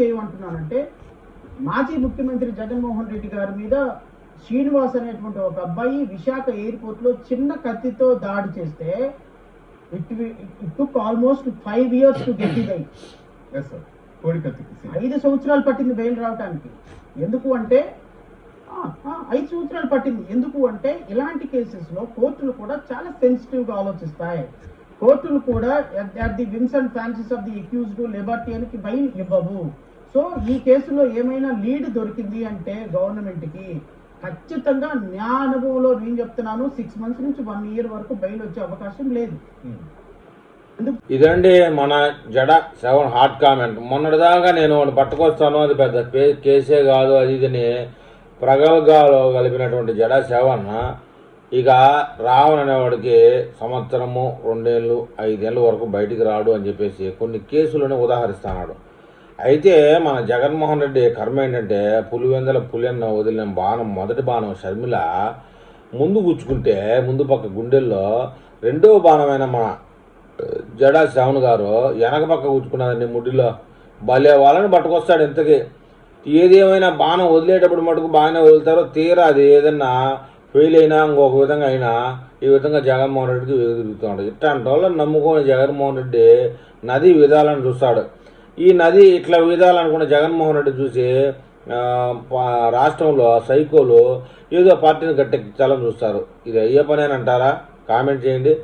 చేయమంటున్నానంటే మాజీ ముఖ్యమంత్రి జగన్మోహన్ రెడ్డి గారి మీద శ్రీనివాస్ అనేటువంటి ఒక అబ్బాయి విశాఖ ఎయిర్పోర్ట్ లో చిన్న కత్తితో దాడి చేస్తే it took almost 5 years to get it. 5 సంవత్సరాలు పట్టింది బెయిల్ రావడానికి. ఎందుకు అంటే 5 సంవత్సరాలు పట్టింది. ఎందుకు అంటే ఇలాంటి కేసెస్ లో కోర్టులు కూడా చాలా సెన్సిటివ్ గా ఆలోచిస్తాయి. కోర్టులు కూడా at the whims and fancies of the accused లిబర్టీకి బెయిల్ ఇవ్వవు. సో ఈ కేసులో ఏమైనా లీడ్ దొరికింది అంటే గవర్నమెంట్ కి ఖచ్చితంగా న్యాయ అనుభవంలో నేను చెప్తున్నాను 6 months నుంచి 1 year వరకు బెయిల్ వచ్చే అవకాశం లేదు. ఇదండి మన జడ 7 హాట్ కామెంట్. మొన్నటిదాకా నేను పట్టుకొస్తాను, అది పెద్ద కేసే కాదు అది ఇదని ప్రగల్భాలో కలిపినటువంటి జడ 7 ఇక రావణ్ అనేవాడికి 1 సంవత్సరము 2 ఏళ్ళు 5 ఏళ్ళ వరకు బయటికి రాడు అని చెప్పేసి కొన్ని కేసులను ఉదాహరిస్తున్నాడు. అయితే మన జగన్మోహన్ రెడ్డి కర్మ ఏంటంటే పులివెందల పులిన్న వదిలిన బాణం, మొదటి బాణం షర్మిల ముందు గుచ్చుకుంటే ముందు పక్క గుండెల్లో, రెండవ బాణమైన మన జడ 7 గారు వెనక పక్క గుచ్చుకున్నదండి ముడ్డిలో. భలే వాళ్ళని పట్టుకొస్తాడు. ఇంతకీ ఏదేమైనా బాణం వదిలేటప్పుడు మటుకు బాగానే వదులుతారో, తీరా అది ఏదన్నా ఫెయిల్ అయినా ఇంకొక విధంగా అయినా ఈ విధంగా జగన్మోహన్ రెడ్డికి తిరుగుతున్నాడు. ఇట్లాంటి వాళ్ళని నమ్ముకొని జగన్మోహన్ రెడ్డి నది విధాలను చూస్తాడు. ఈ నది ఇట్లా విధాలనుకున్న జగన్మోహన్ రెడ్డి చూసి రాష్ట్రంలో సైకోలు ఏదో పార్టీని గట్టెక్కించాలని చూస్తారు. ఇది అయ్యే పనేనంటారా? కామెంట్ చేయండి.